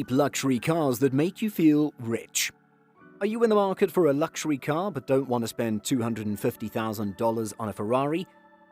cheap luxury cars that make you feel rich. Are you in the market for a luxury car but don't want to spend $250,000 on a Ferrari?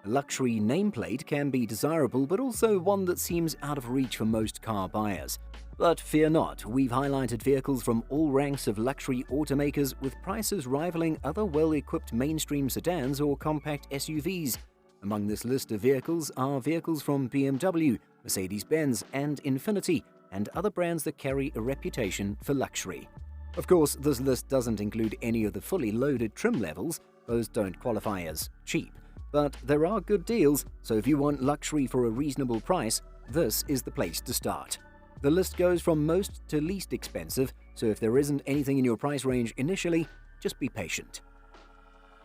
A luxury nameplate can be desirable, but also one that seems out of reach for most car buyers. But fear not, we've highlighted vehicles from all ranks of luxury automakers with prices rivaling other well-equipped mainstream sedans or compact SUVs. Among this list of vehicles are vehicles from BMW, Mercedes-Benz, and Infiniti, and other brands that carry a reputation for luxury. Of course, this list doesn't include any of the fully loaded trim levels; those don't qualify as cheap. But there are good deals, so if you want luxury for a reasonable price, this is the place to start. The list goes from most to least expensive, so if there isn't anything in your price range initially, just be patient.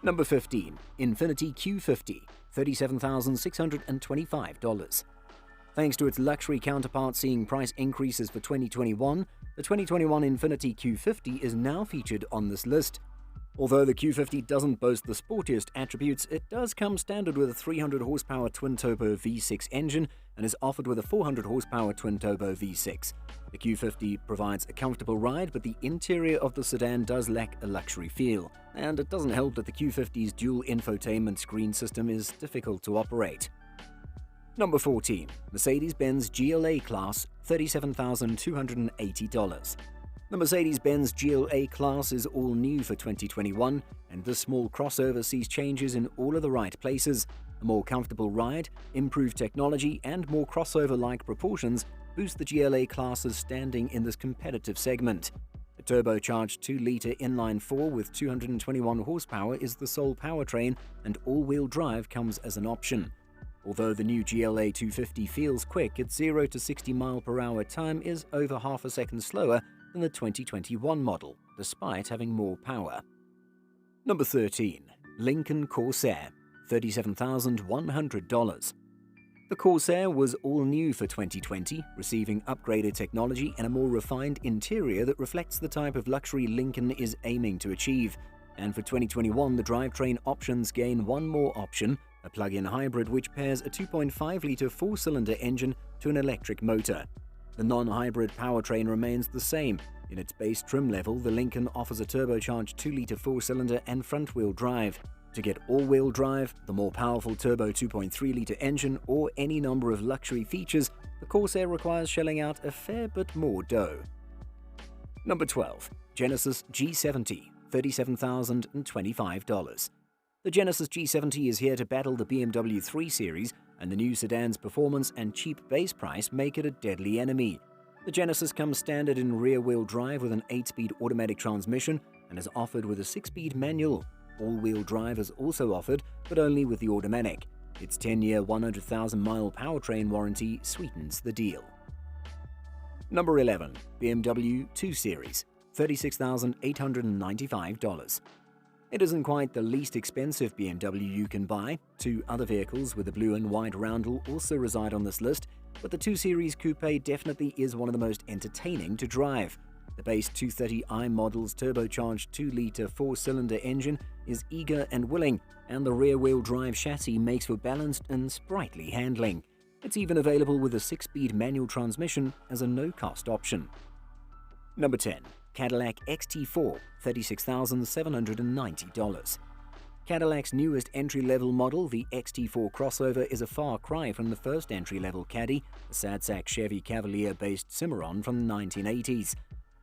Number 15. Infiniti Q50, $37,625. Thanks to its luxury counterpart seeing price increases for 2021, the 2021 Infiniti Q50 is now featured on this list. Although the Q50 doesn't boast the sportiest attributes, it does come standard with a 300 horsepower twin-turbo V6 engine and is offered with a 400 horsepower twin-turbo V6. The Q50 provides a comfortable ride, but the interior of the sedan does lack a luxury feel, and it doesn't help that the Q50's dual infotainment screen system is difficult to operate. Number 14. Mercedes-Benz GLA Class, $37,280. The Mercedes-Benz GLA Class is all new for 2021, and this small crossover sees changes in all of the right places. A more comfortable ride, improved technology, and more crossover-like proportions boost the GLA Class's standing in this competitive segment. A turbocharged 2-liter inline-4 with 221 horsepower is the sole powertrain, and all-wheel drive comes as an option. Although the new GLA 250 feels quick, its 0 to 60 mph time is over half a second slower than the 2021 model, despite having more power. Number 13. Lincoln Corsair, $37,100. The Corsair was all new for 2020, receiving upgraded technology and a more refined interior that reflects the type of luxury Lincoln is aiming to achieve. And for 2021, the drivetrain options gain one more option, a plug-in hybrid which pairs a 2.5-liter four-cylinder engine to an electric motor. The non-hybrid powertrain remains the same. In its base trim level, the Lincoln offers a turbocharged 2-liter four-cylinder and front-wheel drive. To get all-wheel drive, the more powerful turbo 2.3-liter engine, or any number of luxury features, the Corsair requires shelling out a fair bit more dough. Number 12. Genesis G70, $37,025. The Genesis G70 is here to battle the BMW 3 Series, and the new sedan's performance and cheap base price make it a deadly enemy. The Genesis comes standard in rear-wheel drive with an 8-speed automatic transmission and is offered with a 6-speed manual. All-wheel drive is also offered, but only with the automatic. Its 10-year, 100,000-mile powertrain warranty sweetens the deal. Number 11. BMW 2 Series, $36,895. It isn't quite the least expensive BMW you can buy. Two other vehicles with a blue and white roundel also reside on this list, but the 2 Series Coupe definitely is one of the most entertaining to drive. The base 230i model's turbocharged 2-liter four-cylinder engine is eager and willing, and the rear-wheel drive chassis makes for balanced and sprightly handling. It's even available with a 6-speed manual transmission as a no-cost option. Number 10. Cadillac XT4, $36,790. Cadillac's newest entry-level model, the XT4 crossover, is a far cry from the first entry-level Caddy, the sad-sack Chevy Cavalier-based Cimarron from the 1980s.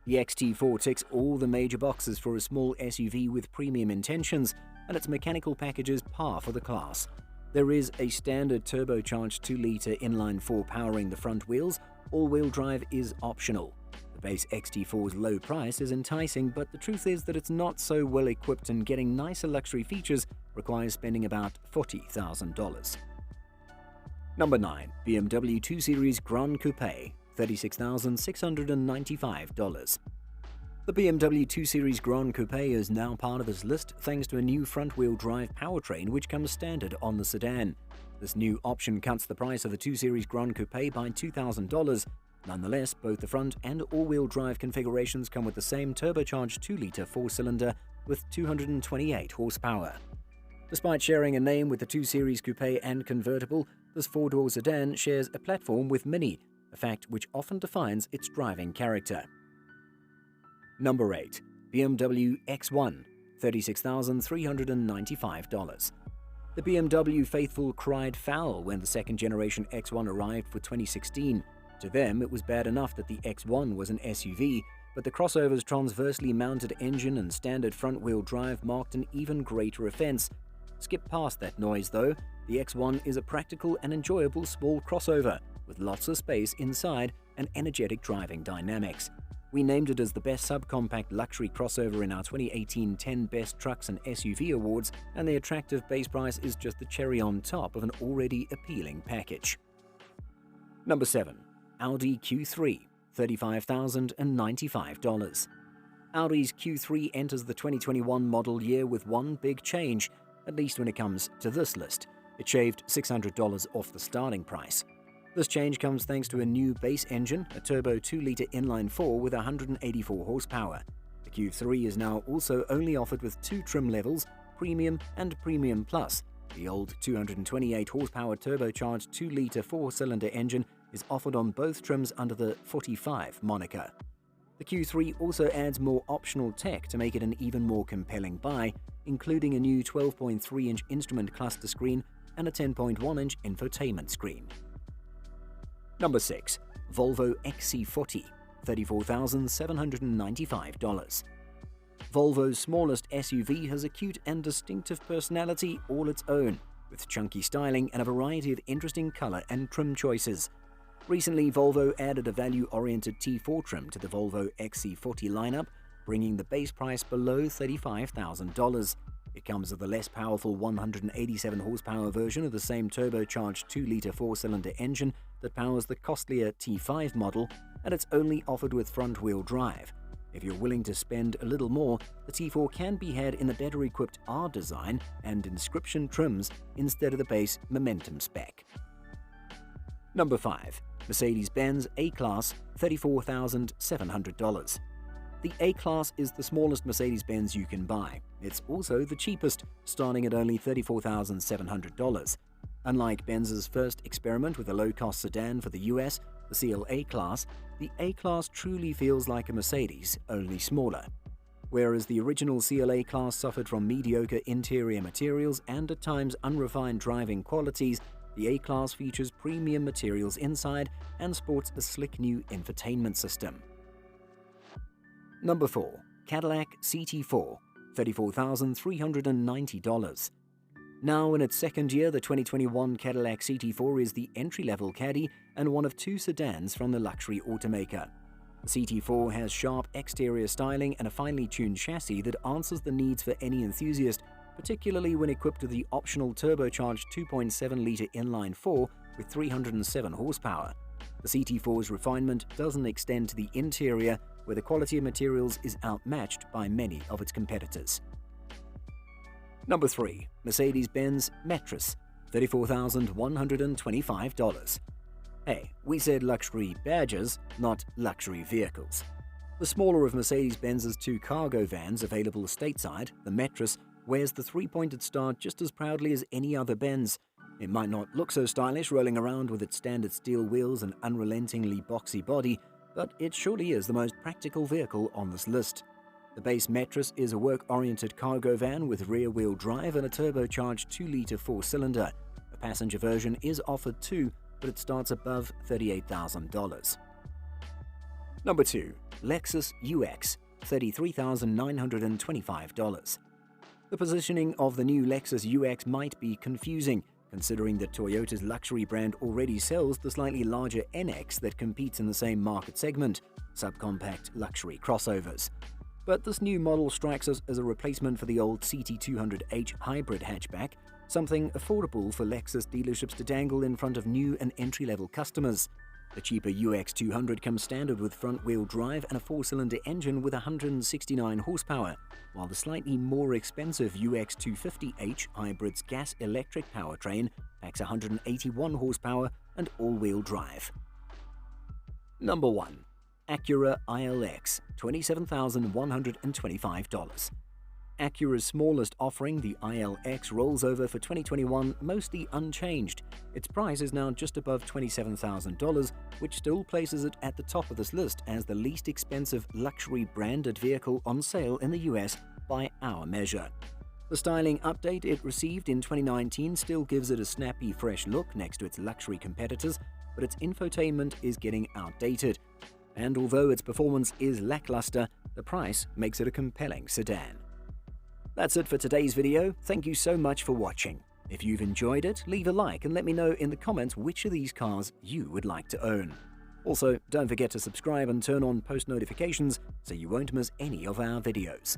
The XT4 ticks all the major boxes for a small SUV with premium intentions, and its mechanical package is par for the class. There is a standard turbocharged 2-liter inline-4 powering the front wheels. All-wheel drive is optional. The base XT4's low price is enticing, but the truth is that it's not so well equipped, and getting nicer luxury features requires spending about $40,000. Number 9. BMW 2 Series Gran Coupe, $36,695. The BMW 2 Series Gran Coupe is now part of this list thanks to a new front-wheel drive powertrain which comes standard on the sedan. This new option cuts the price of the 2 Series Gran Coupe by $2,000. Nonetheless, both the front and all-wheel drive configurations come with the same turbocharged 2-liter four-cylinder with 228 horsepower. Despite sharing a name with the 2 Series Coupe and convertible, this four-door sedan shares a platform with Mini, a fact which often defines its driving character. Number 8. BMW X1, $36,395. The BMW faithful cried foul when the second-generation X1 arrived for 2016. To them, it was bad enough that the X1 was an SUV, but the crossover's transversely mounted engine and standard front-wheel drive marked an even greater offense. Skip past that noise, though. The X1 is a practical and enjoyable small crossover, with lots of space inside and energetic driving dynamics. We named it as the best subcompact luxury crossover in our 2018 10 Best Trucks and SUV Awards, and the attractive base price is just the cherry on top of an already appealing package. Number 7. Audi Q3, $35,095. Audi's Q3 enters the 2021 model year with one big change, at least when it comes to this list. It shaved $600 off the starting price. This change comes thanks to a new base engine, a turbo 2-liter inline-4 with 184 horsepower. The Q3 is now also only offered with two trim levels, Premium and Premium Plus. The old 228 horsepower turbocharged 2-liter 4-cylinder engine is offered on both trims under the 45 moniker. The Q3 also adds more optional tech to make it an even more compelling buy, including a new 12.3-inch instrument cluster screen and a 10.1-inch infotainment screen. Number 6. Volvo XC40, $34,795. Volvo's smallest SUV has a cute and distinctive personality all its own, with chunky styling and a variety of interesting color and trim choices. Recently, Volvo added a value-oriented T4 trim to the Volvo XC40 lineup, bringing the base price below $35,000. It comes with a less powerful 187 horsepower version of the same turbocharged 2-liter 4-cylinder engine that powers the costlier T5 model, and it's only offered with front-wheel drive. If you're willing to spend a little more, the T4 can be had in the better-equipped R design and inscription trims instead of the base Momentum spec. Number 5. Mercedes-Benz A-Class, $34,700. The A-Class is the smallest Mercedes-Benz you can buy. It's also the cheapest, starting at only $34,700. Unlike Benz's first experiment with a low-cost sedan for the US, the CLA class, the A-Class truly feels like a Mercedes, only smaller. Whereas the original CLA class suffered from mediocre interior materials and at times unrefined driving qualities, the A-Class features premium materials inside and sports a slick new infotainment system. Number 4. Cadillac CT4, $34,390. Now in its second year, the 2021 Cadillac CT4 is the entry-level Caddy and one of two sedans from the luxury automaker. The CT4 has sharp exterior styling and a finely tuned chassis that answers the needs for any enthusiast, particularly when equipped with the optional turbocharged 2.7-liter inline-4 with 307 horsepower. The CT4's refinement doesn't extend to the interior, where the quality of materials is outmatched by many of its competitors. Number 3. Mercedes-Benz Mattress, $34,125. Hey, we said luxury badges, not luxury vehicles. The smaller of Mercedes-Benz's two cargo vans available stateside, the Mattress, wears the three-pointed star just as proudly as any other Benz. It might not look so stylish rolling around with its standard steel wheels and unrelentingly boxy body, but it surely is the most practical vehicle on this list. The base Mattress is a work-oriented cargo van with rear-wheel drive and a turbocharged 2-liter 4-cylinder. A passenger version is offered too, but it starts above $38,000. Number 2. Lexus UX, $33,925. The positioning of the new Lexus UX might be confusing, considering that Toyota's luxury brand already sells the slightly larger NX that competes in the same market segment, subcompact luxury crossovers. But this new model strikes us as a replacement for the old CT200H hybrid hatchback, something affordable for Lexus dealerships to dangle in front of new and entry-level customers. The cheaper UX200 comes standard with front-wheel drive and a 4-cylinder engine with 169 horsepower, while the slightly more expensive UX250H hybrid's gas-electric powertrain packs 181 horsepower and all-wheel drive. Number 1. Acura ILX, $27,125. Acura's smallest offering, the ILX, rolls over for 2021 mostly unchanged. Its price is now just above $27,000, which still places it at the top of this list as the least expensive luxury branded vehicle on sale in the US by our measure. The styling update it received in 2019 still gives it a snappy, fresh look next to its luxury competitors, but its infotainment is getting outdated. And although its performance is lackluster, the price makes it a compelling sedan. That's it for today's video. Thank you so much for watching. If you've enjoyed it, leave a like and let me know in the comments which of these cars you would like to own. Also, don't forget to subscribe and turn on post notifications so you won't miss any of our videos.